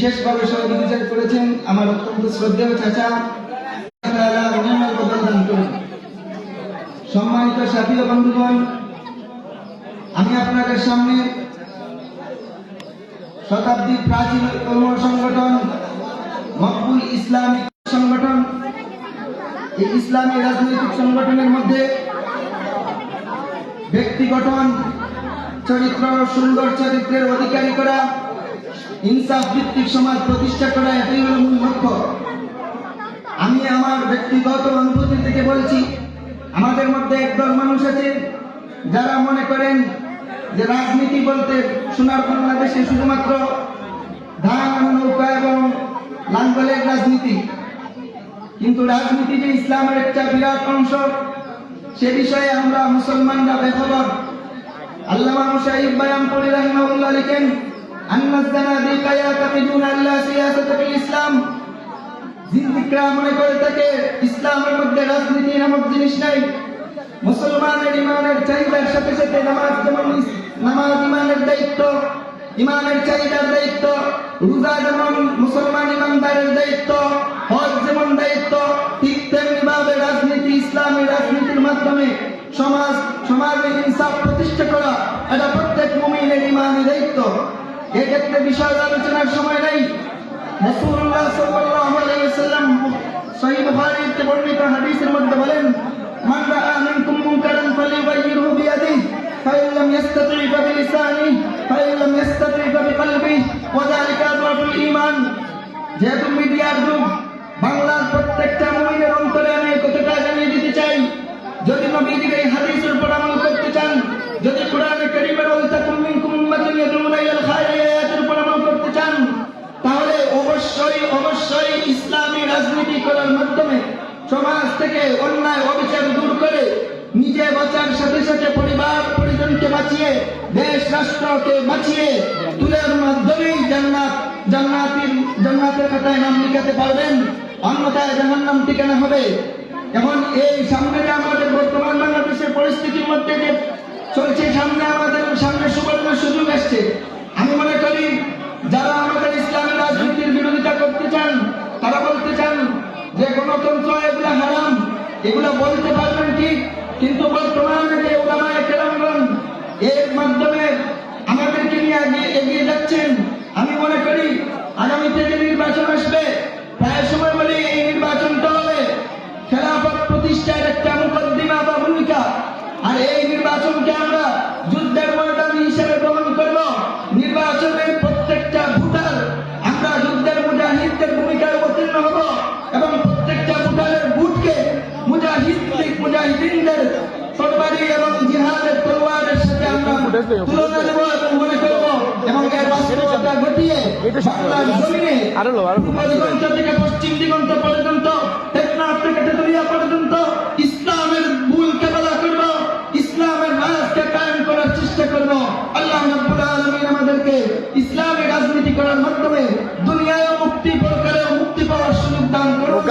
বিশেষভাবে সহযোগিতা করেছেন আমার অত্যন্ত শ্রদ্ধেয় চাচা, সম্মানিত সাথী ও বন্ধুগণ, আমি আপনাদের সামনে শতাব্দী প্রাচীন কর্ম সংগঠন মকবুল ইসলামিক সংগঠন, এই ইসলামী রাজনৈতিক সংগঠনের মধ্যে ব্যক্তি গঠন, চরিত্র সুন্দর চরিত্রের অধিকারী করা, ইনসাফ ভিত্তিক সমাজ প্রতিষ্ঠা করা, এটাই হল মূল লক্ষ্য। আমি আমার ব্যক্তিগত অনুভূতি থেকে বলছি, আমাদের মধ্যে একদল মানুষ আছে যারা মনে করেন যে রাজনীতি বলতে সোনার বাংলাদেশে শুধুমাত্র ধান নৌকা এবং লাঙ্গলের রাজনীতি, কিন্তু রাজনীতি যে ইসলামের একটা বিরাট অংশ, সে বিষয়ে আমরা মুসলমানরা বেখবর। আল্লামা মুশাইব বায়ানপুরী রাহিমাহুল্লাহ লিখেন, আন্নাস জানাদিকা ইয়াতাকিদুনা আল্লা সিয়াসাতা ফিল ইসলাম, জিন্দিকরা মনে করে থাকে ইসলামের মধ্যে রাজনীতি নামক জিনিস নাই। মুসলমানের ইমানের চাহিদার সাথে সাথে নামাজ যেমন নামাজ ইমানের দায়িত্ব, ইমানের চাহিদার দায়িত্ব, রোজা যেমন মুসলমান ইমানদারের দায়িত্ব, হজ যেমন দায়িত্ব, ঠিক তেমনি ভাবে রাজনীতি, ইসলামী রাজনীতির মাধ্যমে সমাজে ইনসাফ প্রতিষ্ঠা করা, এটা প্রত্যেক মুমিনের ইমানি দায়িত্ব। এক্ষেত্রে বিষয় আলোচনার সময় নেই। রাসূলুল্লাহ সাল্লাল্লাহু আলাইহি ওয়াসাল্লাম সহিহ বুখারীতে বর্ণিত হাদিসের মধ্যে বলেন, মান রাআ মিনকুম মুনকারান ফালিয়ুগাইয়িরহু বিয়াদিহি ফাইন লাম ইস্তাতি' ফাবিলিসানিহি ফাইন লাম ইস্তাতি' ফাবিকলবিহি ওয়া যালিকা আযওয়াফুল ঈমান। যেহেতু মিডিয়ার যুগ, বাংলার প্রত্যেকটা মুমিনের অন্তরে আমি কথাটা জানিয়ে দিতে চাই, যদি নবীজির এই হাদিসের উপর আমল করতে চান, যদি কোরআনে কারীমের ওয়ালতাকুম মিনকুম উম্মাতুন ইয়াদউনা ইলাল খায়রি আয়াতের উপর আমল করতে চান, তাহলে অবশ্যই ইসলামী রাজনীতি করার মাধ্যমে সমাজ থেকে অন্যায় অবিচার দূর করে নিজে বাঁচার সাথে সাথে পরিবার পরিজনকে বাঁচিয়ে দেশ রাষ্ট্রকে বাঁচিয়ে তুলের মাধ্যমেই জান্নাতের খাতায় নাম লিখাতে পারবেন, অন্যথায় জাহান্নাম ঠিকানা হবে। এখন এই সামনে আমাদের বর্তমান বাংলাদেশের পরিস্থিতির মধ্যে যে চলছে, আমাদের সামনে সুবর্ণ সুযোগ আসছে। আমি মনে করি যারা আমাদের ইসলামী রাজনীতির বিরোধিতা করতে চান, তারা বলতে চান যে গণতন্ত্র এগুলা হারাম, এগুলা বলতে পারবেন ঠিক, কিন্তু বর্তমানে যে উলামায়ে কেরামগণ এর মাধ্যমে আমাদেরকে নিয়ে এগিয়ে যাচ্ছেন, আমি মনে করি আগামীতে যে নির্বাচন আসবে, প্রায় সময় বলি এই নির্বাচনটা হবে খেলাফত প্রতিষ্ঠার একটা মুকদ্দিমা বা ভূমিকা, আর এই নির্বাচনকে আমরা যুদ্ধের ময়দান হিসেবে গ্রহণ করব। নির্বাচনের প্রত্যেকটা ভোটার আমরা যুদ্ধের মুজাহিদদের ভূমিকায় অবতীর্ণ হব এবং প্রত্যেকটা ভোটারের ভোটকে মুজাহিদিনদের তরবারি এবং জিহাদের তলোয়ারের সাথে আমরা তুলনা দেব এবং মনে করব, এবং এর বাস্তবতা ঘটিয়ে বাংলার জমিনে দিগন্ত থেকে পশ্চিম দিগন্ত পর্যন্ত, টেকনাফ থেকে তেতুলিয়া পর্যন্ত ইসলামের ভুল কেবলা করব, ইসলামের রাজকে কায়েম করার চেষ্টা করব। আল্লাহ রাব্বুল আলামিন আমাদেরকে ইসলামী রাজনীতি করার মাধ্যমে দুনিয়ায় মুক্তি, পরকালেও মুক্তি পাওয়ার সুযোগ দান করুন।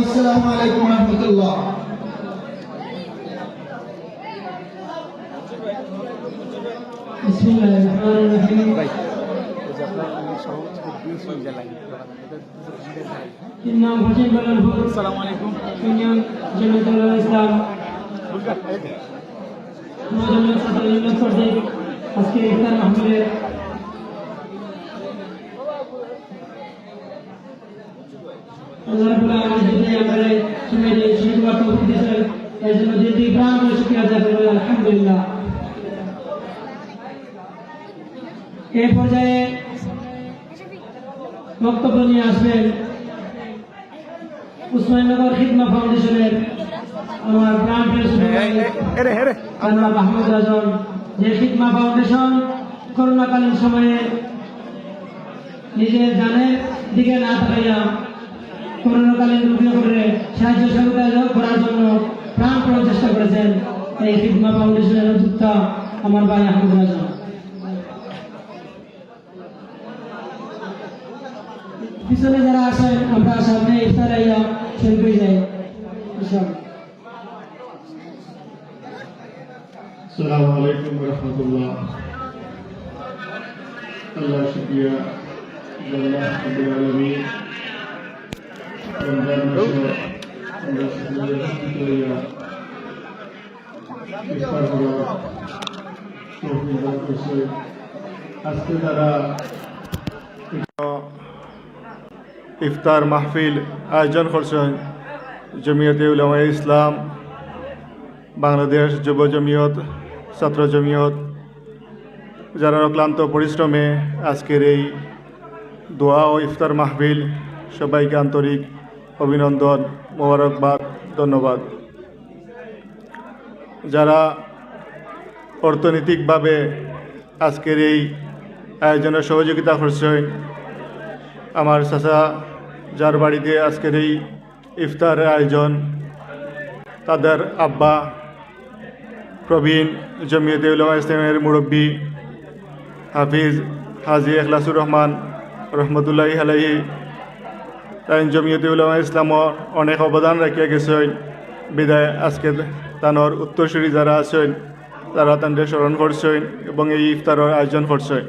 আসসালামু আলাইকুম ওয়া রাহমাতুল্লাহ। বিসমিল্লাহির রহমানির রহিম। নাম হোসেন বেলালপুর। আসসালামু আলাইকুম। ইউনিয়ন জমিয়তুল ইসলাম মজলিস ছাত্রলীগ কর্তৃক আজকে ইফতার মাহফিলের আল্লাহ রাব্বুল আলামিন যে আমাদের সুমেরে শিক্ষক দিয়েছেন, এর জন্য দিদি গ্রাম শুকরিয়া আদায় করব, আলহামদুলিল্লাহ। এই পর্যায়ে বক্তব্য নিয়ে আসবেন উসমানীনগর খিদমা ফাউন্ডেশনের আমার প্রাণ মাহমুদ রাজন, যে খিদমা ফাউন্ডেশন করোনাকালীন সময়ে নিজের জানের দিকে না তাকাইয়া করোনাকালীন রোগীদের সাহায্য সহযোগিতা করার জন্য প্রাণপণ চেষ্টা করেছেন। এই খিদমা ফাউন্ডেশনের উদ্যোক্তা আমার ভাই মাহমুদ রাজন। পিছনে যারা আসেন আমরা সামনে ইফতার আইয়া শুরু করে যাই। আসসালামু আলাইকুম ওয়া রাহমাতুল্লাহ। আল্লাহ শুকরিয়া আল্লাহ রাব্বুল আলামিন রমজান মাসে আমরা সকলে শুকরিয়া ইফতার করার তৌফিক দান করেছে। আজকে তারা ইফতার মাহফিল আয়োজন করছেন জমিয়তে উলামায়ে ইসলাম বাংলাদেশ যুব জমিয়ত ছাত্র জমিয়ত, যারা অক্লান্ত পরিশ্রমে আজকের এই দোয়া ও ইফতার মাহফিল, সবাইকে আন্তরিক অভিনন্দন, মোবারকবাদ, ধন্যবাদ। যারা অর্থনৈতিকভাবে আজকের এই আয়োজনে সহযোগিতা করছেন, আমার চাচা যার বাড়িতে আজকের এই ইফতারের আয়োজন, তাদের আব্বা প্রবীণ জমিয়তে উলামায়ে ইসলামের মুরব্বী হাফিজ হাজি এখলাসুর রহমান রহমতুল্লাহি আলাইহি, তাই জমিয়তে উলামায়ে ইসলামর অনেক অবদান রাখিয়া গেছেন। বিদায় আজকে তানোর উত্তরসূরি যারা আছেন তারা তাদের স্মরণ করছেন এবং এই ইফতারের আয়োজন করছেন।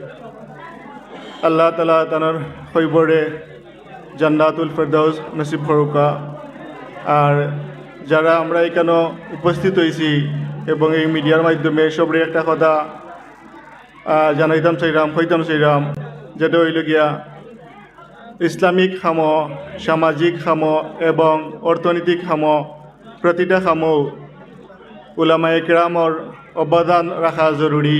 আল্লাহ তাআলা তানোর খৈবরে জান্নাতুল ফেরদাউস নসিব করুকা। আর যারা আমরা এখানে উপস্থিত হয়েছি এবং এই মিডিয়ার মাধ্যমে সবরে একটা কথা জানাইতাম চাইরাম, হইতাম চাইরাম, যেটা হইল গিয়া ইসলামিক খাম, সামাজিক খাম এবং অর্থনৈতিক খাম, প্রতিটা খামও উলামায়ে কেরামর অবদান রাখা জরুরি।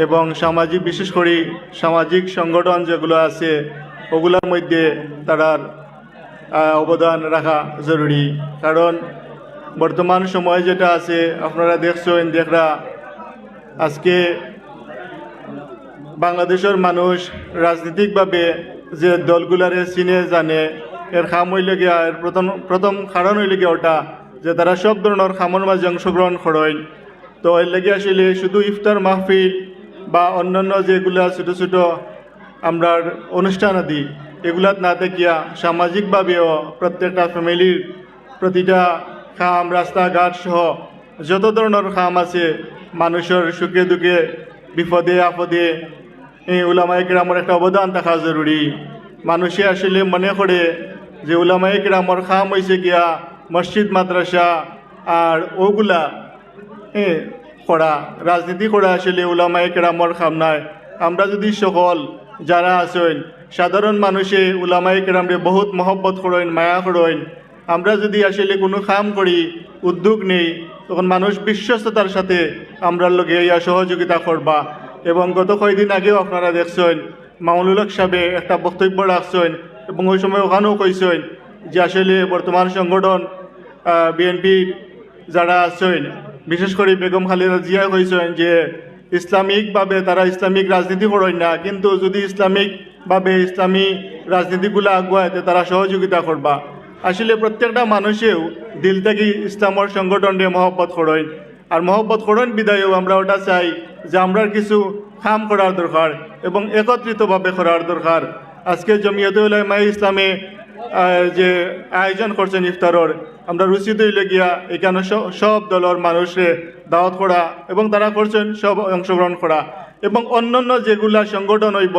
এবং সামাজিক, বিশেষ করে সামাজিক সংগঠন যেগুলো আছে ওগুলোর মধ্যে তারার অবদান রাখা জরুরি। কারণ বর্তমান সময় যেটা আছে আপনারা দেখছেন, দেখরা আজকে বাংলাদেশের মানুষ রাজনৈতিকভাবে যে দলগুলারে চিনে জানে, এর খাম হইল গিয়া, এর প্রথম কারণ হইল গিয়া ওটা যে তারা সব ধরনের খামর মাঝে অংশগ্রহণ করেন। তো এর লেগে আসলে শুধু ইফতার মাহফিল বা অন্যান্য যেগুলা ছোটো ছোটো আমরা অনুষ্ঠান আদি এগুলাত না দেখিয়া সামাজিকভাবেও প্রত্যেকটা ফ্যামিলির প্রতিটা খাম, রাস্তাঘাট সহ যত ধরনের খাম আছে মানুষের সুখে দুঃখে বিপদে আপদে এই উলামায়ে কেরামের একটা অবদান থাকা জরুরি। মানুষে আসলে মনে করে যে উলামায়ে কেরামের খাম হয়েছে গিয়া মসজিদ মাদ্রাসা আর ওগুলা করা, রাজনীতি করা আসলে উলামায়ে কেরামের খাম নাই। আমরা যদি সকল যারা আছেন সাধারণ মানুষে উলামায়ে কেরামরে বহুত মহব্বত করেন, মায়া করেন, আমরা যদি আসলে কোনো কাম করি, উদ্যোগ নেই, তখন মানুষ বিশ্বস্ততার সাথে আমরা লগে ইয়া সহযোগিতা করবা। এবং গত কয়েকদিন আগেও আপনারা দেখছেন মামুনুল হক সাহেবে একটা বক্তব্য রাখছেন এবং ওই সময় ওখানেও কইছেন যে আসলে বর্তমান সংগঠন বিএনপির যারা আছেন, বিশেষ করে বেগম খালেদা জিয়া কইছেন যে ইসলামিকভাবে তারা ইসলামিক রাজনীতি করেন না, কিন্তু যদি ইসলামিকভাবে ইসলামী রাজনীতিগুলো আগুয়ায় তারা সহযোগিতা করবা। আসলে প্রত্যেকটা মানুষেও দিল থেকে ইসলামের সংগঠনে মহব্বত করেন, আর মহব্বত করেন বিদায়ও আমরা ওটা চাই যে আমরা কিছু কাম করার দরকার এবং একত্রিতভাবে করার দরকার। আজকে জমিয়তে উলামায়ে ইসলামে যে আয়োজন করছেন ইফতারের, আমরা রুচিত হইলে গিয়া এখানে সব দলের মানুষে দাওয়াত করা এবং তারা করছেন সব অংশগ্রহণ করা এবং অন্যান্য যেগুলা সংগঠন হইব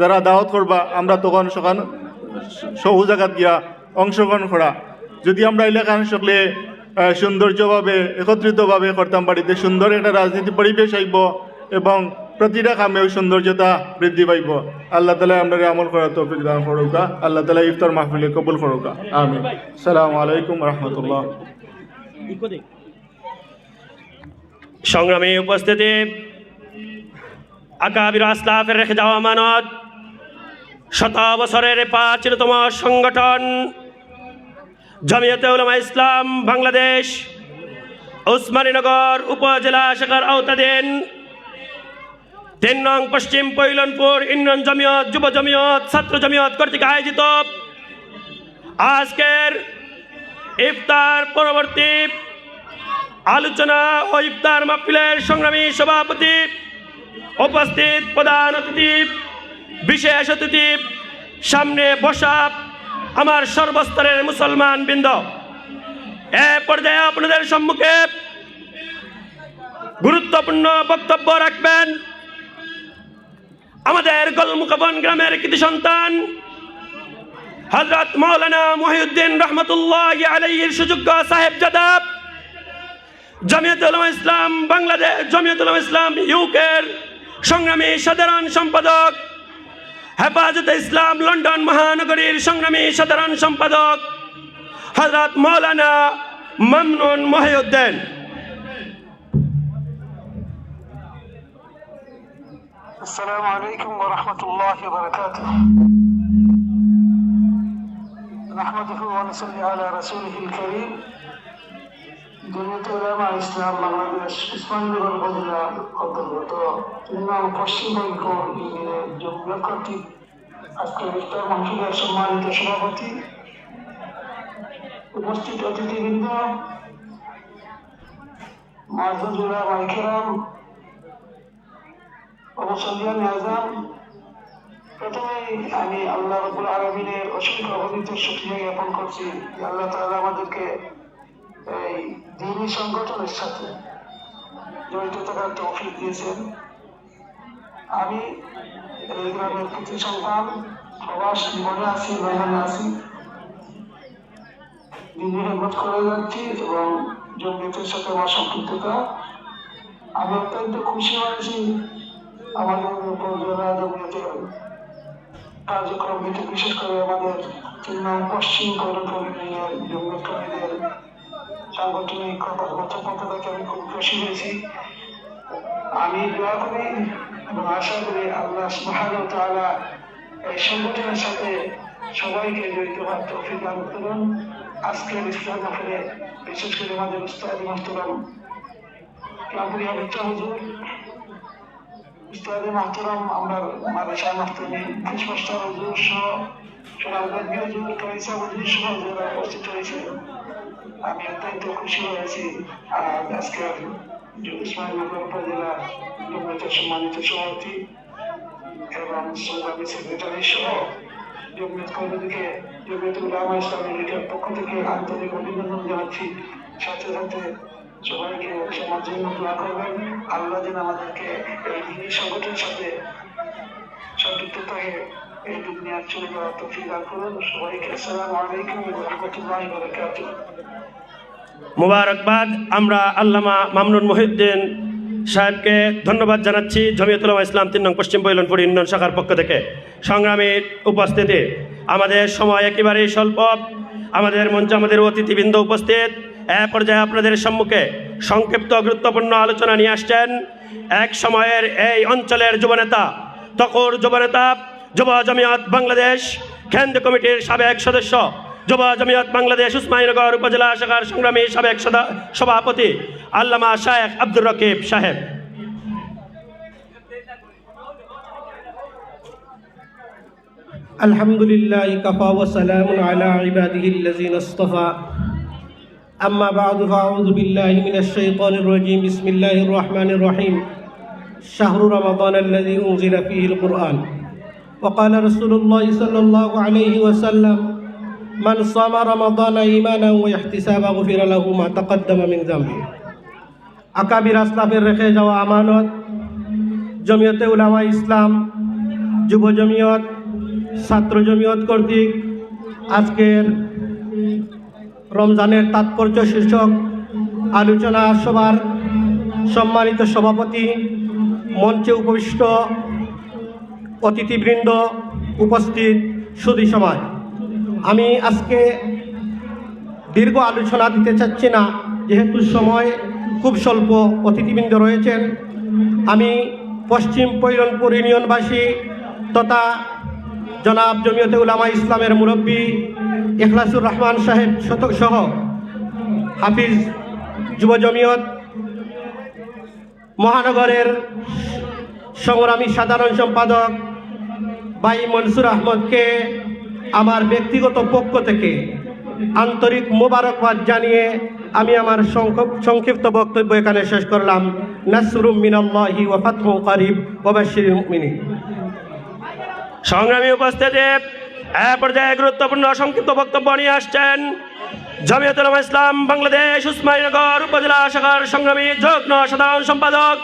যারা দাওয়াত করবা আমরা তখন সকাল সব জায়গাত গিয়া অংশগ্রহণ করা। যদি আমরা এলাকান সকলে সৌন্দর্যভাবে একত্রিতভাবে করতাম বাড়িতে, সুন্দর একটা রাজনীতি পরিবেশ আইব এবং প্রতিটা কামেও সৌন্দর্যতা বৃদ্ধি পাইব। আল্লাহ তাআলা আমরা আমল করার তৌফিক দান করুকা। আল্লাহ তাআলা ইফতার মাহফিলে কবুল করুকা। আমিন। আসসালামু আলাইকুম ওয়া রাহমাতুল্লাহ। সংগ্রামী উপস্থিতি, আকাবির আসলাফের রেখে যাওয়া আমানত, শত বছরের প্রাচীনতম সংগঠন জমিয়তে উলামায়ে ইসলাম বাংলাদেশ ওসমানীনগর উপজেলা শাখার আওতাধীন ৩ নং পশ্চিম পৈলনপুর ইউনিয়ন জমিয়ত, যুব জমিয়ত, ছাত্র জমিয়ত কর্তৃক আয়োজিত আজকের ইফতার পরবর্তী আলোচনা ও ইফতার মাহফিলের সংগ্রামী সভাপতি, উপস্থিত প্রধান অতিথি, বিশেষ অতিথি, সামনে বসা আমার সর্বস্তরের মুসলমান বৃন্দ, এ পর্যায়ে আপনাদের সম্মুখে গুরুত্বপূর্ণ বক্তব্য রাখবেন আমাদের গোলমুখবন গ্রামের কৃতি সন্তান হযরত মাওলানা মহিউদ্দিন রহমতুল্লাহ আলাইহির সুযোগ্য সাহেবজাদা, জমিয়তুল উলামা ইসলাম বাংলাদেশ, জমিয়তুল উলামা ইসলাম ইউকের সংগ্রামী সাধারণ সম্পাদক, হেফাজতে ইসলাম লন্ডন মহানগরীর সংগ্রামী সাধারণ সম্পাদক হযরত মাওলানা মামনুন মহিউদ্দিন। السلام عليكم ورحمة الله وبركاته. نحمده ونصلي على رسوله الكريم. জমিয়ত উলামা ইসলাম বাংলাদেশ ইসলামনগর উপজেলা অন্তর্গত ইমাম পশ্চিমবঙ্গ ইউনিয়নের জমিয়ত কর্তৃক আজকের ইফতার মাহফিলের সম্মানিত সভাপতি, উপস্থিত অতিথিবৃন্দ, মুআজ্জিজ উলামায়ে কেরাম, অবসলিয়ান আযম, প্রথমেই আমি আল্লাহ রাব্বুল আলামিনের অসংখ্য অগণিত শুকরিয়া জ্ঞাপন করছি যে আল্লাহ তাআলা আমাদেরকে এই দ্বীনি সংগঠনের সাথে জড়িত থাকার তৌফিক দিয়েছেন। আমি এই গ্রামের কৃতি সন্তান, প্রবাস জীবনে আছি, লন্ডনে আছি, দিনী খেদমত করে যাচ্ছি এবং জমিয়তের সাথে আমার সম্পৃক্ততা। আমি অত্যন্ত খুশি হয়েছি আমাদের উপজেলা জমিয়তের কার্যক্রম থেকে, বিশেষ করে আমাদের 3 নং পশ্চিম পৌরসভা ইউনিয়নের জমিয়ত কর্মীদের সাংগঠনিক পক্ষ থেকে আমি খুব খুশি হয়েছি। আমি দোয়া করি এবং আশা করি আল্লাহ সুবহানাহু ওয়া তাআলা এই সংগঠনের সাথে সবাইকে জড়িত হওয়ার তৌফিক দান করুন। আজকের ইফতার মাহফিলে বিশেষ করে আমাদের উস্তাদ মুহতারাম কামরুল হাবিব হুজুর, উস্তাদ মুহতারাম আমরা মাদ্রাসা মাহতামি পুষ্পস্টার হুজুর সহ সুনামগঞ্জ হুজুর, কাইসা হুজুর সহ যারা উপস্থিত হয়েছিলেন, আমি অত্যন্ত খুশি হয়েছি। আর আজকের ইসমাইলনগর উপজেলা জমিয়তের সম্মানিত সভাপতি এবং সংগ্রামী সেক্রেটারি সহ জমিয়ত কর্মীদেরকে জমিয়তুল উলামা ইসলামী লীগের পক্ষ থেকে আন্তরিক অভিনন্দন জানাচ্ছি। সাথে সাথে সবাইকে সমাজ জন্য দোয়া করবেন, আল্লাহ যেন আমাদেরকে এই দ্বীনি সংগঠনের সাথে সম্পৃক্ত থাকে এই দুনিয়ার চলে যাওয়ার তৌফিক দান করুন। সবাইকে আসসালামু আলাইকুম ওয়া রাহমাতুল্লাহি ওয়া বারাকাতুহু। মুবারকবাদ। আমরা আল্লামা মামনুন মহিউদ্দিন সাহেবকে ধন্যবাদ জানাচ্ছি জমিয়তুল উলামা ইসলাম 3 নং পশ্চিম বৈলনপুর ইউনিয়ন শাখার পক্ষ থেকে। সংগ্রামীর উপস্থিতি, আমাদের সময় একেবারেই স্বল্প, আমাদের মঞ্চে আমাদের অতিথিবৃন্দ উপস্থিত। এ পর্যায়ে আপনাদের সম্মুখে সংক্ষিপ্ত গুরুত্বপূর্ণ আলোচনা নিয়ে আসছেন এক সময়ের এই অঞ্চলের যুবনেতা, তখর যুবনেতা, যুব জমিয়ত বাংলাদেশ কেন্দ্রীয় কমিটির সাবেক সদস্য, যুব জমিয়ত বাংলাদেশ উসমানীনগর উপজেলা শাখার সংগ্রামী সাবেক সভাপতি আল্লামা শায়েখ আব্দুর রকিব সাহেব। আলহামদুলিল্লাহ কাফা ওয়া সালামুন আলা ইবাদিহিল্লাযিনা ইসতাফা, আম্মা বা'দু ফাআউযু বিল্লাহি মিনাশ শাইতানির রাজীম। বিসমিল্লাহির রহমানির রহিম। শাহরু রমাদানাল্লাযী উনজিলা ফীহিল কুরআন। ওয়া ক্বালা রাসূলুল্লাহ সাল্লাল্লাহু আলাইহি ওয়াসাল্লাম, মান সামা রমাদানা ঈমানান ওয়া ইহতিসাবান গুফিরা লাহু মা তাকাদ্দামা মিন যামবি। আকাবির আসলাফের রেখে যাওয়া আমানত জমিয়তে উলামা ইসলাম, যুব জমিয়ত, ছাত্র জমিয়ত কর্তৃক আজকের রমজানের তাৎপর্য শীর্ষক আলোচনা সভার সম্মানিত সভাপতি, মঞ্চে উপবিষ্ট অতিথিবৃন্দ, উপস্থিত সুধী সমাজ, আমি আজকে দীর্ঘ আলোচনা দিতে চাচ্ছি না, যেহেতু সময় খুব স্বল্প, অতিথিবৃন্দ রয়েছেন। আমি পশ্চিম পৈলনপুর ইউনিয়নবাসী তথা জনাব জমিয়তে উলামা ইসলামের মুরব্বী ইখলাসুর রহমান সাহেব সহ হাফিজ যুব জমিয়ত মহানগরের সংগ্রামী সাধারণ সম্পাদক ভাই মনসুর আহমদকে আমার ব্যক্তিগত পক্ষ থেকে আন্তরিক মোবারকবাদ জানিয়ে আমি আমার সংক্ষিপ্ত বক্তব্য এখানে শেষ করলাম। নাসরুম মিনাল্লাহি ওয়া ফাতহুন কারীব ওয়া বাশশিরিল মুমিনিন। সংগ্রামী উপস্থিতি, এ পর্যায়ে গুরুত্বপূর্ণ সংক্ষিপ্ত বক্তব্য নিয়ে আসছেন জমিয়তুল উলামা ইসলাম বাংলাদেশ উসমানীনগর উপজেলা শাখার সংগ্রামী যুগ্ম সাধারণ সম্পাদক,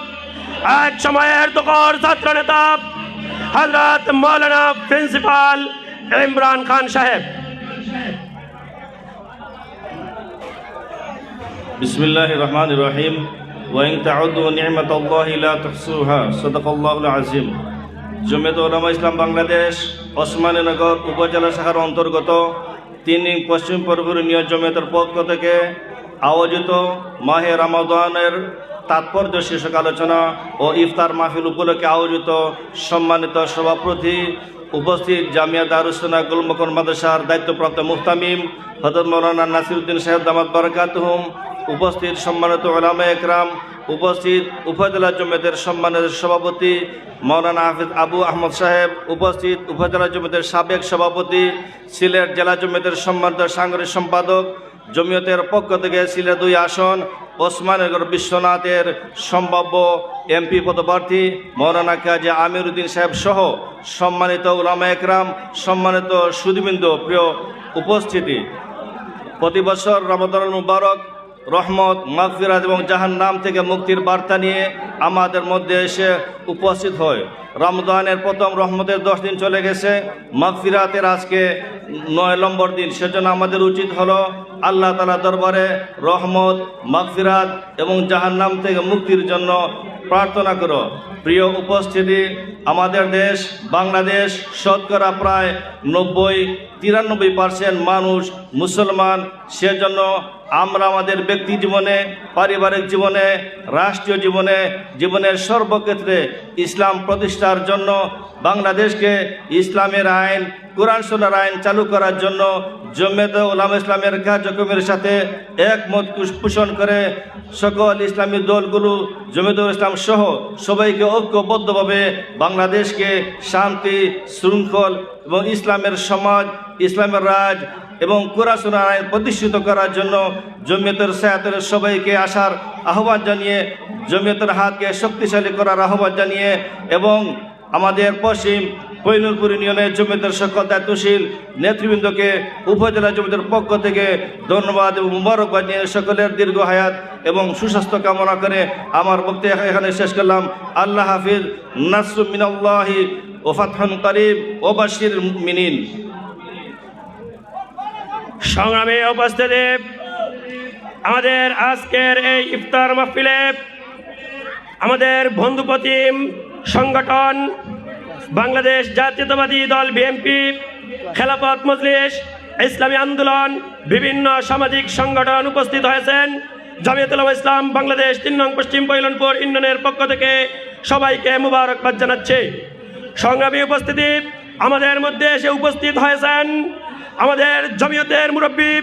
এক সময়ের তখর ছাত্র নেতা হযরত মাওলানা প্রিন্সিপাল ইমরান খান সাহেব। বিসমিল্লাহির রহমানির রহিম। ওয়া ইন তাউদু নি'মাতাল্লাহি লা তুহসুহা। সাদাকাল্লাহুল আযীম। জমিয়ত উলামা ইসলাম বাংলাদেশ ওসমানীনগর উপজেলা শাখার অন্তর্গত 3 পশ্চিম পরগনা ইউনিয়ন জমিয়তের পক্ষ থেকে আয়োজিত মাহে রমাদানের তাৎপর্য শীর্ষক আলোচনা ও ইফতার মাহফিল উপলক্ষে আয়োজিত সম্মানিত সভাপতি, উপস্থিত জামিয়া দারুসসানা গুলমকন মাদ্রাসার দায়িত্বপ্রাপ্ত মুহতামিম হযরত মাওলানা নাসিরউদ্দিন সাহেব দামাত বারাকাতুহুম, উপস্থিত সম্মানিত উলামা একরাম, উপস্থিত উপজেলা জমিয়তের সম্মানিত সভাপতি মাওলানা হাফিজ আবু আহমদ সাহেব, উপস্থিত উপজেলা জমিয়তের সাবেক সভাপতি, সিলেট জেলা জমিয়তের সম্মানিত সাংগঠনিক সম্পাদক, জমিয়তের পক্ষ থেকে সিলেট 2 আসন ওসমানীনগর বিশ্বনাথের সম্ভাব্য এমপি পদপ্রার্থী মাওলানা কাজী আমির উদ্দিন সাহেব সহ সম্মানিত উলামা একরাম, সম্মানিত সুধীবৃন্দ, প্রিয় উপস্থিতি, প্রতি বছর রমাদানুল মুবারক রহমত, মাগফিরাত এবং জাহান্নাম থেকে মুক্তির বার্তা নিয়ে আমাদের মধ্যে এসে উপস্থিত হয়। রমজানের প্রথম রহমতের 10 দিন চলে গেছে, মাগফিরাতের আজকে 9 নম্বর দিন। সেজন্য আমাদের উচিত হলো আল্লাহ তাআলা দরবারে রহমত, মাগফিরাত এবং জাহান্নাম থেকে মুক্তির জন্য প্রার্থনা করো। প্রিয় উপস্থিতি, আমাদের দেশ বাংলাদেশ শতকরা প্রায় 93% মানুষ মুসলমান। সেজন্য আমরা আমাদের ব্যক্তি জীবনে, পারিবারিক জীবনে, রাষ্ট্রীয় জীবনে, জীবনের সর্বক্ষেত্রে ইসলাম প্রতিষ্ঠার জন্য, বাংলাদেশকে ইসলামের আইন, কোরআন সুন্নাহর আইন চালু করার জন্য জমিয়ত উলামা ইসলামের কার্যক্রমের সাথে একমত পোষণ করে সকল ইসলামী দলগুলো জমিয়ত ইসলাম সহ সবাইকে ঐক্যবদ্ধভাবে বাংলাদেশকে শান্তি, শৃঙ্খল এবং ইসলামের সমাজ, ইসলামের রাজ এবং কোরআন সুন্নাহর আইন প্রতিষ্ঠিত করার জন্য জমিয়তের সায়াতের সবাইকে আসার আহ্বান জানিয়ে, জমিয়তের হাতকে শক্তিশালী করার আহ্বান জানিয়ে এবং আমাদের পশ্চিম পৈনুরপুর ইউনিয়নের জমিয়তের সকল দায়িত্বশীল নেতৃবৃন্দকে উপজেলা জমিয়তের পক্ষ থেকে ধন্যবাদ এবং মুবারকবাদ নিয়ে সকলের দীর্ঘ হায়াত এবং সুস্বাস্থ্য কামনা করে আমার বক্তব্য এখানে শেষ করলাম। আল্লাহ হাফিজ। নাসরুম মিনাল্লাহি ওয়া ফাতহুন করিব ওয়া বাশশিরিল মুমিনিন। সংগ্রামী উপস্থিতি, আমাদের আজকের এই ইফতার মাহফিলে আমাদের বন্ধুপ্রতিম সংগঠন বাংলাদেশ জাতীয়তাবাদী দল বিএনপি, খেলাফত মজলিস, ইসলামী আন্দোলন, বিভিন্ন সামাজিক সংগঠন উপস্থিত হয়েছেন। জমিয়ত উলামা ইসলাম বাংলাদেশ 3 নং পশ্চিম পৈলনপুর ইউনিয়নের পক্ষ থেকে সবাইকে মুবারকবাদ জানাচ্ছি। সংগ্রামী উপস্থিতি, আমাদের মধ্যে এসে উপস্থিত হয়েছেন আমাদের জমিয়তের মুরব্বী,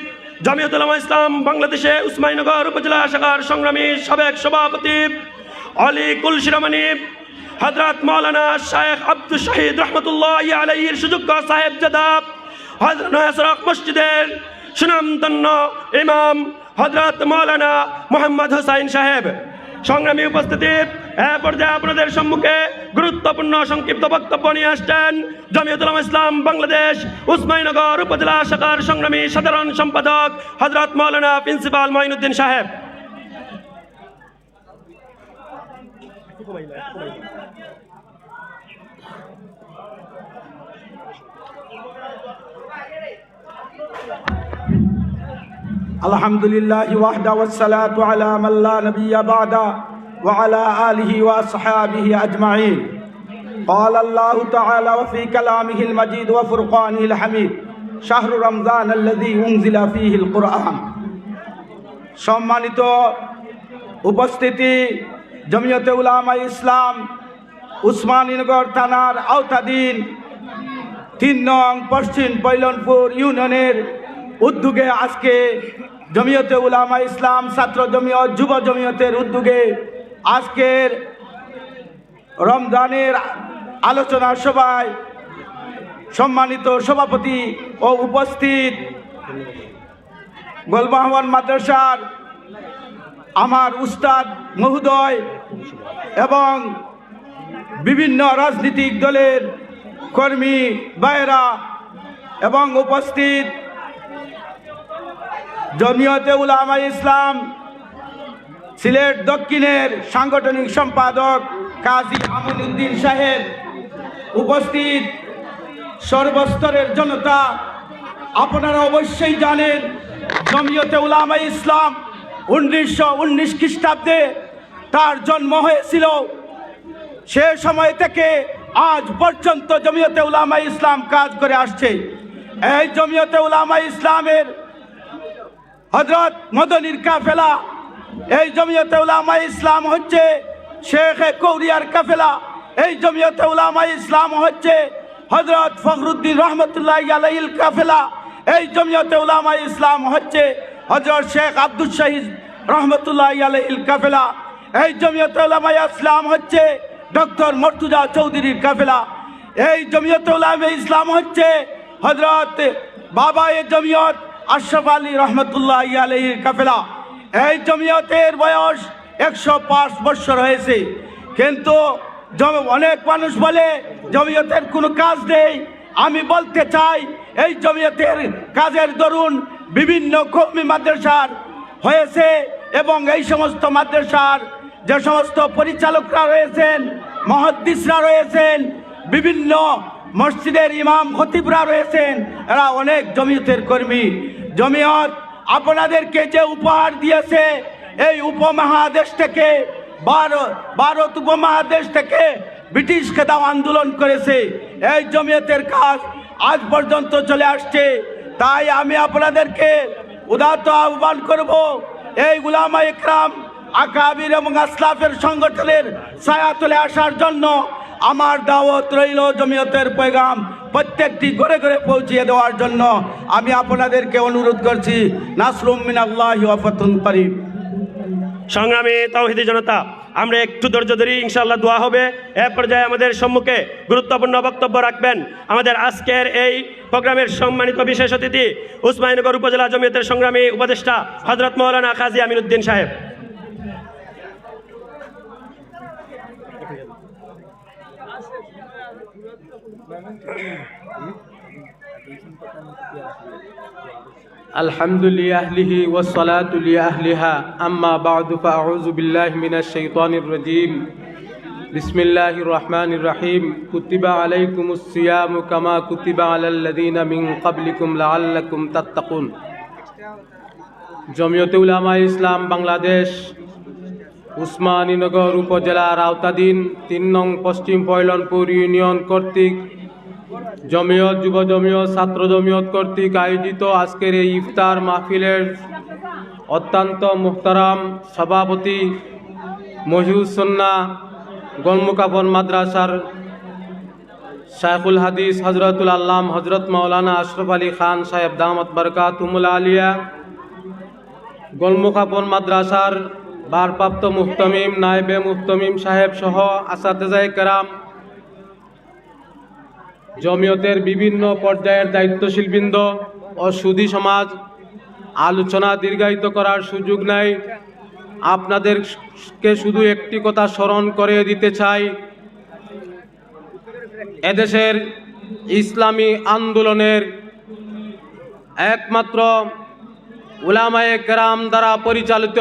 জমিয়ত উলামা ইসলাম বাংলাদেশে ওসমানীনগর উপজেলা শাখার সংগ্রামী সাবেক সভাপতি আলী কুলশিরামানি হযরত মাওলানা শায়েখ আব্দুল শাহিদ রহমতুল্লাহি আলাইহির সুযোগ্য সাহেবজাদা হযরত নয়াসরক মসজিদের সুনামধন্য ইমাম হযরত মাওলানা মোহাম্মদ হোসাইন সাহেব। সংগ্রামী উপস্থিতি, এ পর্যায়ে আপনাদের সম্মুখে গুরুত্বপূর্ণ সংক্ষিপ্ত বক্তব্য নিয়ে আসছেন জমিয়ত উলামা ইসলাম বাংলাদেশ ওসমানীনগর উপজেলা শাখার সংগ্রামী সাধারণ সম্পাদক হযরত মাওলানা প্রিন্সিপাল মঈনুদ্দিন সাহেব। আলহামদুলিল্লাহি ওয়াহদা ওয়াসসালাতু আলা মান লা নাবিয়্যা বা'দা ওয়া আলা আলিহি ওয়া আসহাবিহি আজমাইন। قال الله تعالى وفي كلامه المجيد وفرقانه الحميد شهر رمضان الذي أنزل فيه القرآن। সম্মানিত উপস্থিতি, জমিয়তে উলামা ইসলাম ওসমানীনগর থানার আওতাধীন 3 নং পশ্চিম পৈলনপুর ইউনিয়নের উদ্যোগে আজকে জমিয়তে উলামা ইসলাম ছাত্র জমিয়ত, যুব জমিয়তের উদ্যোগে আজকের রমজানের আলোচনা সভায় সম্মানিত সভাপতি ও উপস্থিত গোলমাহমান মাদ্রাসার আমার উস্তাদ মহোদয় এবং বিভিন্ন রাজনৈতিক দলের কর্মী ভাইয়েরা এবং উপস্থিত জমিয়তে উলামা ইসলাম সিলেট দক্ষিণের সাংগঠনিক সম্পাদক কাজী আমিনুদ্দিন সাহেব, উপস্থিত সর্বস্তরের জনতা, আপনারা অবশ্যই জানেন জমিয়তে উলামা ইসলাম 1919 খ্রিস্টাব্দে তার জন্ম হয়েছিল। সে সময় থেকে আজ পর্যন্ত জমিয়তে উলামা ইসলাম কাজ করে আসছে। এই জমিয়তে উলামা ইসলামের হযরত মদনীর কাফেলা, এই জমিয়তে উলামা ইসলাম হচ্ছে শেখ কৌরিয়ার কাফেলা, এই জমিয়তে উলামা ইসলাম হচ্ছে হযরত ফখরুদ্দিন রহমতুল্লাহ আলাইহির কাফেলা, এই জমিয়তে উলামা ইসলাম হচ্ছে হযরত শেখ আব্দুল শহীদ রহমতুল্লাহ আলাইহির কাফেলা, এই জমিয়তে উলামা ইসলাম হচ্ছে ডক্টর মর্তুজা চৌধুরীর কাফেলা, এই জমিয়তে উলামা ইসলাম হচ্ছে হযরত বাবা এ জমিয়ত আশরাফ আলী রহমতুল্লাহ আলাইহির কাফেলা। এই জমিয়তের বয়স 105 বছর হয়েছে, কিন্তু অনেক মানুষ বলে জমিয়তের কোনো কাজ নেই। আমি বলতে চাই এই জমিয়তের কাজের দরুন বিভিন্ন কওমি মাদ্রাসার হয়েছে, এবং এই সমস্ত মাদ্রাসার যে সমস্ত পরিচালকরা রয়েছেন, মুহাদ্দিসরা রয়েছেন, বিভিন্ন মসজিদের ইমাম খতিবরা রয়েছেন, এরা অনেক জমিয়তের কর্মী। জমিয়ত আপনাদেরকে যে উপহার দিয়েছে, এই উপমহাদেশ থেকে ভারত উপমহাদেশ থেকে ব্রিটিশ খেতাব আন্দোলন করেছে, এই জমিয়তের কাজ আজ পর্যন্ত চলে আসছে। তাই আমি আপনাদেরকে উদাত্ত আহ্বান করব, এই উলামা ইকরাম আকাবির এবং আসলাফের সংগঠনের ছায়াতলে আসার জন্য আমার দাওয়াত রইল। জমিয়তের পয়গাম প্রত্যেকটি ঘরে ঘরে পৌঁছিয়ে দেওয়ার জন্য আমি আপনাদেরকে অনুরোধ করছি। নাসরুম মিনাল্লাহি ওয়া ফাতহুন করিব। সংগ্রামী তাওহীদি জনতা, আমরা একটু ধৈর্য ধরি, ইনশাআল্লাহ দোয়া হবে। এ পর্যায়ে আমাদের সম্মুখে গুরুত্বপূর্ণ বক্তব্য রাখবেন আমাদের আজকের এই প্রোগ্রামের সম্মানিত বিশেষ অতিথি উসমানীনগর উপজেলা জমিয়তের সংগ্রামী উপদেষ্টা হযরত মাওলানা কাজী আমিনউদ্দিন সাহেব। الحمد لأهله والصلاة لأهلها أما بعد فأعوذ بالله من الشيطان الرجيم بسم الله الرحمن الرحيم كتب عليكم الصيام كما كتب على الذين من قبلكم لعلكم تتقون জমিয়তে উলামা ইসলাম বাংলাদেশ উসমানীনগর উপজেলার আওতাধীন ৩ নং পশ্চিম পয়লনপুর ইউনিয়ন কর্তৃক জমিয়ত, যুব জমিয়ত, ছাত্র জমিয়ত কর্তৃক আয়োজিত আজকের এই ইফতার মাহফিলের অত্যন্ত মুহতারাম সভাপতি মহিউস সুন্নাহ গোলমুকাফন মাদ্রাসার শায়খুল হাদিস হজরতুল আল্লাম হজরত মাওলানা আশরাফ আলী খান সাহেব দামাত বারকাতুহুল আলিয়া, গোলমুকাফন মাদ্রাসার ভারপ্রাপ্ত মুহতামিম, নায়েবে মুহতামিম সাহেব সহ আসাতেজায়ে কেরাম, জমিয়তের বিভিন্ন পর্যায়ের দায়িত্বশীল বৃন্দ ও সুধী সমাজ, আলোচনা দীর্ঘায়িত করার সুযোগ নাই। আপনাদেরকে শুধু একটি কথা স্মরণ করে দিতে চাই, এদেশের ইসলামী আন্দোলনের একমাত্র উলামায়ে কেরাম দ্বারা পরিচালিত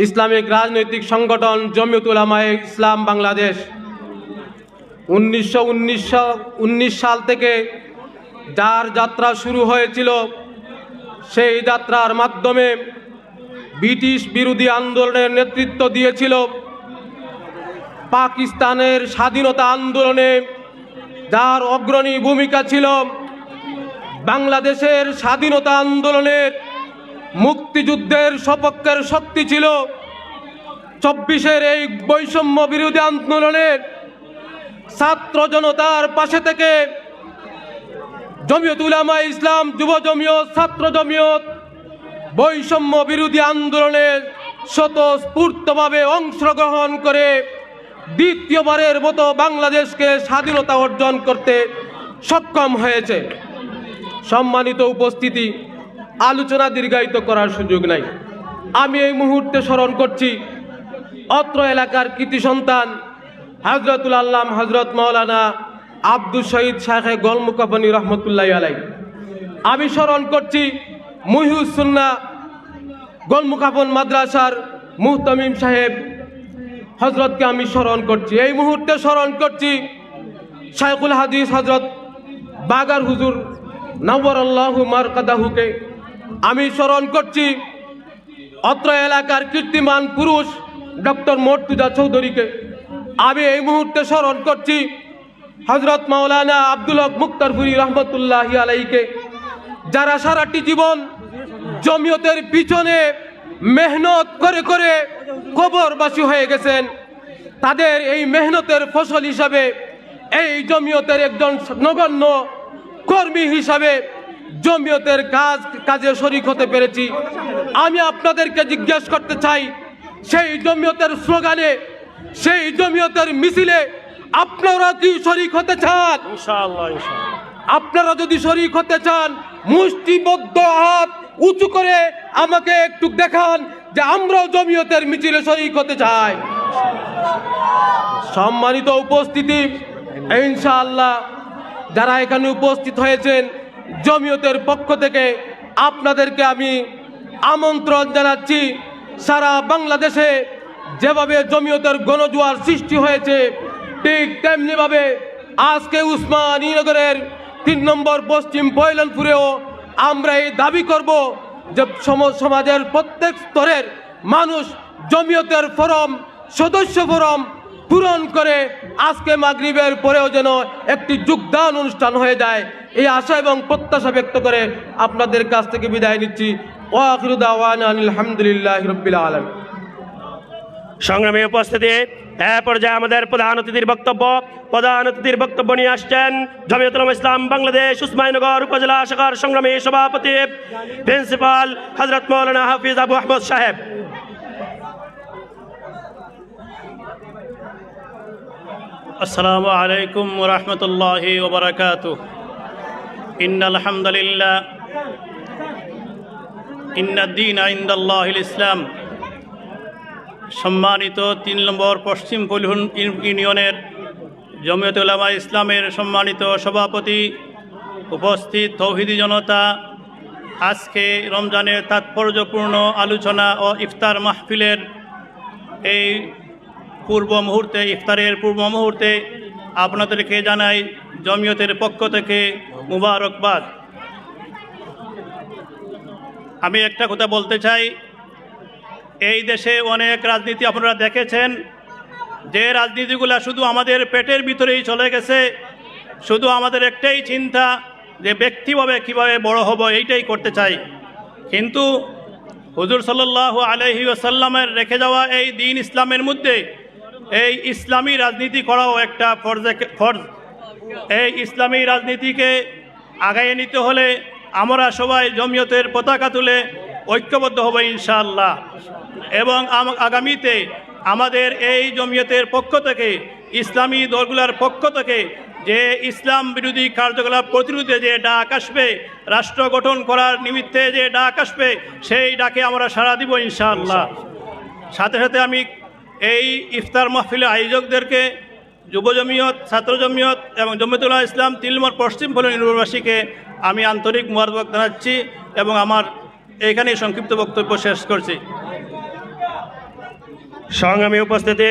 ইসলামিক রাজনৈতিক সংগঠন জমিয়ত উলামায়ে ইসলাম বাংলাদেশ 1919 সাল থেকে যার যাত্রা শুরু হয়েছিল, সেই যাত্রার মাধ্যমে ব্রিটিশ বিরোধী আন্দোলনের নেতৃত্ব দিয়েছিল। পাকিস্তানের স্বাধীনতা আন্দোলনে যার অগ্রণী ভূমিকা ছিল, বাংলাদেশের স্বাধীনতা আন্দোলনের মুক্তিযুদ্ধের সপক্ষের শক্তি ছিল। 24-এর এই বৈষম্য বিরোধী আন্দোলনের ছাত্র জনতার পাশে থেকে জমিয়ত উলামা ইসলাম, যুব জমিয়ত, ছাত্র জমিয়ত বৈষম্য বিরোধী আন্দোলনে স্বতঃস্ফূর্তভাবে অংশগ্রহণ করে দ্বিতীয়বারের মতো বাংলাদেশকে স্বাধীনতা অর্জন করতে সক্ষম হয়েছে। সম্মানিত উপস্থিতি, আলোচনা দীর্ঘায়িত করার সুযোগ নাই। আমি এই মুহূর্তে স্মরণ করছি অত্র এলাকার কৃতি সন্তান হযরতুল আল্লাম হযরত মাওলানা আব্দুল শহীদ শাহে গোলমুকাফনি রহমতুল্লাহ আলাই। আমি স্মরণ করছি মহিউস সুন্নাহ গোলমুকাফন মাদ্রাসার মুহতামিম সাহেব হজরতকে আমি স্মরণ করছি। এই মুহূর্তে স্মরণ করছি শাইখুল হাদিস হজরত বাগার হুজুর নওয়ারাল্লাহু মারকাদাহুকে আমি স্মরণ করছি, অত্র এলাকার কীর্তিমান পুরুষ ডক্টর মর্তুজা চৌধুরীকে আমি এই মুহূর্তে স্মরণ করছি, হজরত মাওলানা আব্দুল হক মুক্তারপুরি রহমতুল্লাহি আলাইকে, যারা সারাটি জীবন জমিয়তের পিছনে মেহনত করে করে কবরবাসী হয়ে গেছেন। তাদের এই মেহনতের ফসল হিসাবে এই জমিয়তের একজন নগণ্য কর্মী হিসাবে জমিয়তের কাজে শরিক হতে পেরেছি। আমি আপনাদেরকে জিজ্ঞেস করতে চাই, সেই জমিয়তের স্লোগানে, সেই জমিয়তের মিছিলে আপনারা কি শরিক হতে চান? ইনশাআল্লাহ ইনশাআল্লাহ। আপনারা যদি শরিক হতে চান, মুষ্টিবদ্ধ হাত উঁচু করে আমাকে একটু দেখান যে আমরাও জমিয়তের মিছিলে শরিক হতে চাই। সম্মানিত উপস্থিতি, ইনশাআল্লাহ যারা এখানে উপস্থিত হয়েছেন, জমিয়তের পক্ষ থেকে আপনাদেরকে আমি আমন্ত্রণ জানাচ্ছি। সারা বাংলাদেশে যেভাবে জমিয়তের গণজোয়ার সৃষ্টি হয়েছে, ঠিক তেমনিভাবে আজকে উসমানীনগরের 3 নম্বর পশ্চিম পয়লনপুরেও আমরা এই দাবি করব যে সমাজের প্রত্যেক স্তরের মানুষ জমিয়তের ফরম, সদস্য ফরম পূরণ করে আজকে মাগরিবের পরেও যেন একটি যোগদান অনুষ্ঠান হয়ে যায়, এই আশা এবং প্রত্যাশা ব্যক্ত করে আপনাদের কাছ থেকে বিদায় নিচ্ছি। ওয়া আখিরু দাওয়ানা আলহামদুলিল্লাহি রাব্বিল আলামিন। সংগ্রামী উপস্থিতি, পর্যায়ে আমাদের প্রধান অতিথির বক্তব্য নিয়ে আসছেন জমিয়তুল উলামা ইসলাম বাংলাদেশ উসমানীনগর উপজেলা শাখার সংগ্রামী সভাপতি প্রিন্সিপাল হযরত মাওলানা হাফিজ আবু আহমদ সাহেব। আসসালামু আলাইকুম ওয়া রাহমাতুল্লাহি ওয়া বারাকাতুহু। ইন্নাল হামদুলিল্লাহ ইন্নাদ দীনা ইনদাল্লাহিল ইসলাম। সম্মানিত 3 নম্বর পশ্চিম পল্লী ইউনিয়নের জমিয়তে উলামা ইসলামের সম্মানিত সভাপতি, উপস্থিত তৌহিদি জনতা, আজকে রমজানের তাৎপর্যপূর্ণ আলোচনা ও ইফতার মাহফিলের এই ইফতারের পূর্ব মুহূর্তে আপনাদেরকে জানাই জমিয়তের পক্ষ থেকে মুবারকবাদ। আমি একটা কথা বলতে চাই, এই দেশে অনেক রাজনীতি আপনারা দেখেছেন, যে রাজনীতিগুলো শুধু আমাদের পেটের ভিতরেই চলে গেছে, শুধু আমাদের একটাই চিন্তা যে ব্যক্তিভাবে কীভাবে বড় হব, এইটাই করতে চাই। কিন্তু হুজুর সাল্লাল্লাহু আলাইহি ওয়াসাল্লামের রেখে যাওয়া এই দ্বীন ইসলামের মধ্যে এই ইসলামী রাজনীতি করাও একটা ফরজ। এই ইসলামী রাজনীতিকে আগায় নিতে হলে আমরা সবাই জমিয়তের পতাকা তুলে ঐক্যবদ্ধ হব ইনশাআল্লাহ। এবং আগামীতে আমাদের এই জমিয়তের পক্ষ থেকে, ইসলামী দলগুলোর পক্ষ থেকে যে ইসলাম বিরোধী কার্যকলাপ প্রতিরোধে যে ডাক আসবে, রাষ্ট্র গঠন করার নিমিত্তে যে ডাক আসবে, সেই ডাকে আমরা সাড়া দিব ইনশাআল্লাহ। সাথে সাথে আমি এই ইফতার মাহফিলের আয়োজকদেরকে, যুব জমিয়ত, ছাত্র জমিয়ত এবং জমিয়তুল উলামা ইসলাম 3 নম্বর পশ্চিম পল্লী ইউনিয়নবাসীকে আমি আন্তরিক মোবারকবাদ জানাচ্ছি এবং আমার এইখানেই সংক্ষিপ্ত বক্তব্য শেষ করছি। সংগ্রামী উপস্থিতি,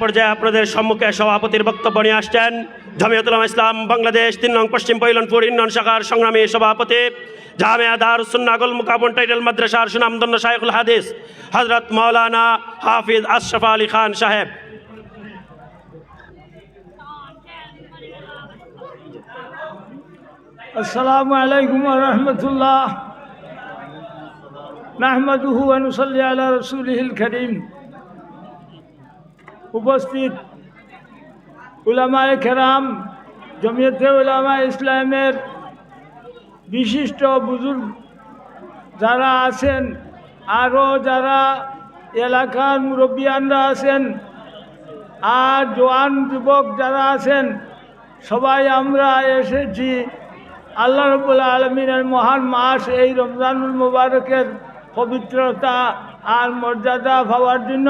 পর্যায়ে আপনাদের সম্মুখে সভাপতির বক্তব্য নিয়ে আসছেন জমিয়তুল উলামা ইসলাম বাংলাদেশ 3 নং পশ্চিম পয়লনপুর ইউনিয়ন শাখার সংগ্রামী সভাপতি, জামিয়া দারুস সুন্নাহ গোল মুকাবন টাইটেল মাদ্রাসার সুনামধন্য শাইখুল হাদিস হযরত মাওলানা হাফিজ আশরাফ আলী খান সাহেব। আসসালামু আলাইকুম ওয়া রাহমাতুল্লাহ। নাহমাদুহু ওয়া নুসাল্লি আলা রাসূলিহিল কারীম। উপস্থিত উলামায়ে কেরাম, জমিয়তে উলামা ইসলামের বিশিষ্ট বুজুর্গ যারা আছেন, আরও যারা এলাকার মুরব্বিয়ানরা আছেন, আর জওয়ান যুবক যারা আছেন, সবাই আমরা এসেছি আল্লাহ রাব্বুল আলামিনের মহান মাস এই রমজানুল মুবারকের পবিত্রতা আর মর্যাদা পাওয়ার জন্য।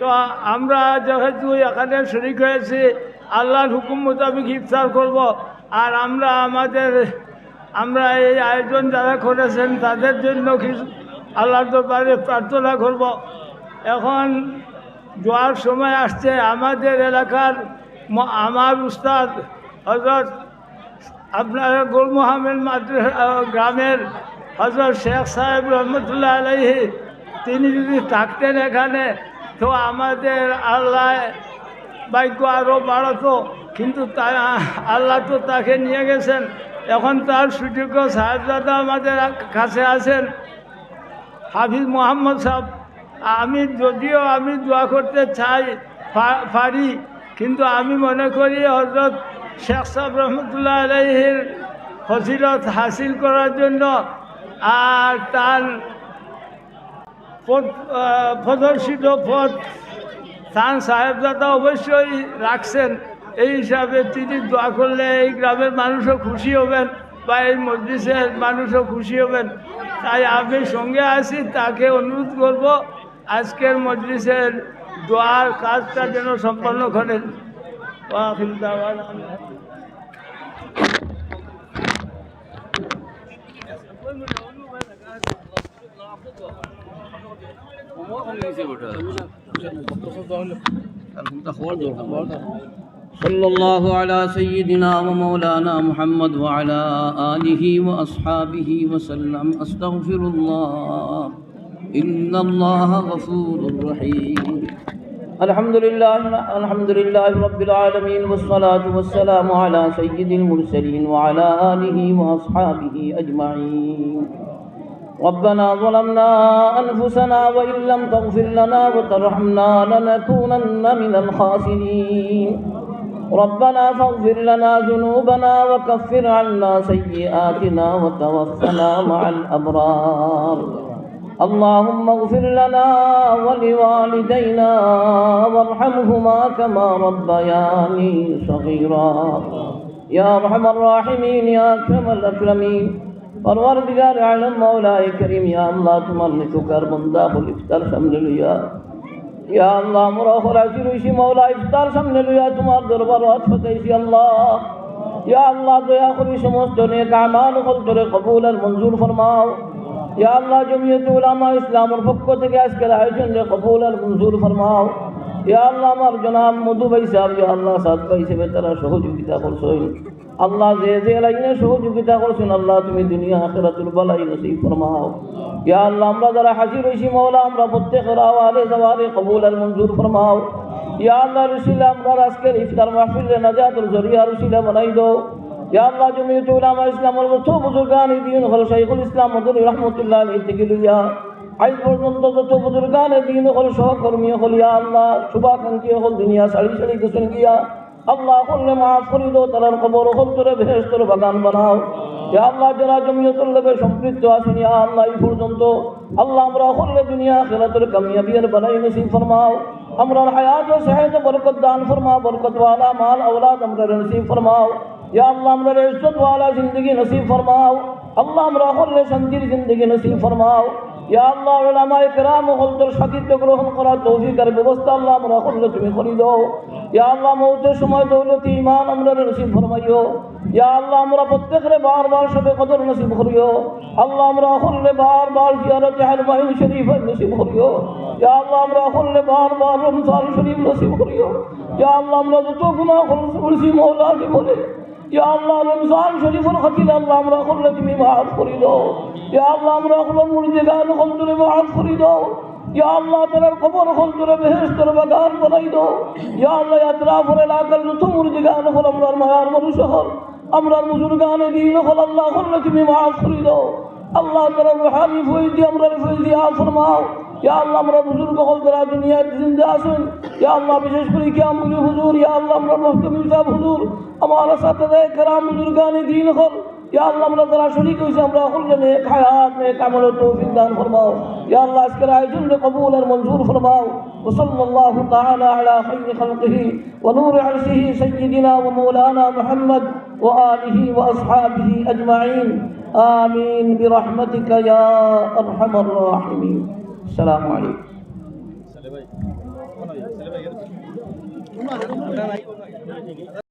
তো আমরা যেহেতু এখানে শরীক হয়েছি, আল্লাহর হুকুম মোতাবেক ইফতার করব। আর আমরা এই আয়োজন যারা করেছেন তাদের জন্য কিছু আল্লাহর দরবারে প্রার্থনা করব। এখন যাওয়ার সময় আসছে, আমাদের এলাকার আমার উস্তাদ হজরত আপনার গোল মোহাম্মদ মাদ্রাসা গ্রামের হজরত শেখ সাহেব রহমতুল্লাহ আলাইহি তিনি যদি থাকতেন এখানে তো আমাদের আল্লাহ ভাগ্য আরও বাড়াতো, কিন্তু আল্লাহ তো তাকে নিয়ে গেছেন। এখন তার সুযোগ্য সাহেবজাদা আমাদের কাছে আছেন, হাফিজ মোহাম্মদ সাহেব। যদিও আমি দোয়া করতে চাই পারি, কিন্তু আমি মনে করি হজরত শেখ সাহেব রহমতুল্লাহ আলাইহির ফজিলত হাসিল করার জন্য আর তার প্রদর্শিত পথ তার সাহেবজাদা অবশ্যই রাখছেন। এই হিসাবে তিনি দোয়া করলে এই গ্রামের মানুষও খুশি হবেন বা এই মজলিসের মানুষও খুশি হবেন। তাই আমি সঙ্গে আছি, তাকে অনুরোধ করব আজকের মজলিসের দোয়ার কাজটা যেন সম্পন্ন করেন। صلى الله على سيدنا ومولانا محمد وعلى آله وأصحابه وسلم. أستغفر الله إن الله غفور رحيم. الحمد لله رب العالمين، والصلاة والسلام على سيد المرسلين وعلى آله وأصحابه أجمعين. ربنا ظلمنا أنفسنا وإن لم تغفر لنا وترحمنا لنكونن من الخاسرين. ربنا فاغفر لنا ذنوبنا وكفر عنا سيئاتنا وتوفنا مع الأبرار. اللهم اغفر لنا ولوالدينا وارحمهما كما ربياني صغيرا. يا أرحم الراحمين يا أكرم الأكرمين. परवरदिगार आलम मौलाए करीम, या अल्लाह तुम्हार निचुकार बंदा को इफ्तार सामने लिया। या अल्लाह मोरा खराजी रईसी मौला इफ्तार सामने लिया तुम्हार दरबार हाथ फतेसी अल्लाह। या अल्लाह दया करी समस्त नेक आमाल कल तोरे कबूल और मंजूर फरमाओ। या अल्लाह जमियत उलामा इस्लाम पक्ष থেকে আজকের আয়োজনে কবুল আর মঞ্জুর ফরমাও। या अल्लाह আমার জনাব মধু ভাই সাহেব, या अल्लाह সাদ ভাই হিসেবে তারা সহযোগিতা করছেন। আল্লাহ যে লাইনে সহযোগিতা করছেন আল্লাহ তুমি দুনিয়া আখিরাতুল বালাই নসিব ফরমাও। ইয়া আল্লাহ আমরা যারা হাজির হইছি মওলা, আমরা প্রত্যেকের আওয়াজে জবাবে কবুল আর মঞ্জুর ফরমাও। ইয়া আল্লাহ রসুল আমরা আজকের ইফতার মাহফিলে নাজাতুল জরিয়া রসুল বানাই দাও। ইয়া আল্লাহ জমিয়ত উলামা ইসলামের যত বুজুর্গানে দ্বীন হল শাইখুল ইসলাম মদনী রহমাতুল্লাহ আলাইহি থেকে লইয়া আজ পর্যন্ত যত বুজুর্গানে দ্বীন হল সহকর্মী হল, ইয়া আল্লাহ শুভাকাঙ্ক্ষী হল দুনিয়া সারি সারি গেছেন গিয়া আল্লাহ করলে মাফ করি দো, তার কবর হলতরে বেহেশতের বাগান বানাও। ইয়া আল্লাহ যারা জমিয়তুল লগে সম্পৃক্ত আছেন ইয়া আল্লাহ এই পর্যন্ত আল্লাহ আমরা করলে দুনিয়া আখিরাতের কামিয়াবি আর বালাই নসিব ফরমাও। আমরা হায়াত ও সেহত বরকত দান ফরমাও, বরকত ওয়ালা মাল औलाद আমরা নসিব ফরমাও। ইয়া আল্লাহ আমরা ইজ্জত ওয়ালা জিंदगी নসিব ফরমাও। আল্লাহ আমরা করলে শান্তির জিंदगी নসিব ফরমাও। ইয়া আল্লাহ উলামায়ে কেরাম হলতর সাথীত্ব গ্রহণ করার তৌফিক আর ব্যবস্থা আল্লাহ আমরা করলে তুমি করে দাও। ইয়া আল্লাহ মওতের সময় দৌলতি ঈমান আমরা নসিব ফরমাইও। ইয়া আল্লাহ আমরা প্রত্যেকরে বারবার সবে কদর নসিব করিও। আল্লাহ আমরা করলে বারবার জিয়ারত হারমাইন শরীফ নসিব করিও। ইয়া আল্লাহ আমরা করলে বারবার রমজান শরীফ নসিব করিও। ইয়া আল্লাহ আমরা যত গুনাহ করেছি মওলা কে বলে ইয়া আল্লাহ রমজান শরীফের খাতির আল্লাহ আমরা করলে তুমি মাফ করে দাও। ইয়া আল্লাহ আমরা করলে মুর্জিগান হলতরে মাফ করে দাও। ইয়া আল্লাহ তার কবর হলতরে বেহেশতের বাগান বানাই দাও। ইয়া আল্লাহ আতরাফের এলাকার যত মুর্জিগান হল আমরা মায়ার মানুষ হল, আমরা বুজুর্গানে দ্বীন হল আল্লাহ করলে তুমি মাফ করে দাও। আল্লাহ তাআলা রুহানি ফয়জি আমরা ফয়জি আ ফরমাও। ইয়া আল্লাহ আমরা বুজুর্গ হল যারা দুনিয়ায় জিন্দা আছেন ইয়া আল্লাহ বিশেষ করে কিয়ামুল হুজুর, ইয়া আল্লাহ আমরা মুহতামিম সাহেব হুজুর আমার সাথে کرام বুজুর্গানে দ্বীন হল, ইয়া আল্লাহ আমরা যারা শরীক হইছি আমরা করলে নেক হায়াত নেক আমল ও তৌফিক দান ফরমাও। ইয়া আল্লাহ আজকের আয়োজনকে কবুল আর মঞ্জুর ফরমাও। وصلى الله تعالى على خير خلقه ونور عرشه سيدنا ومولانا محمد وآله وأصحابه أجمعين. آمين برحمتك يا أرحم الراحمين. السلام عليكم.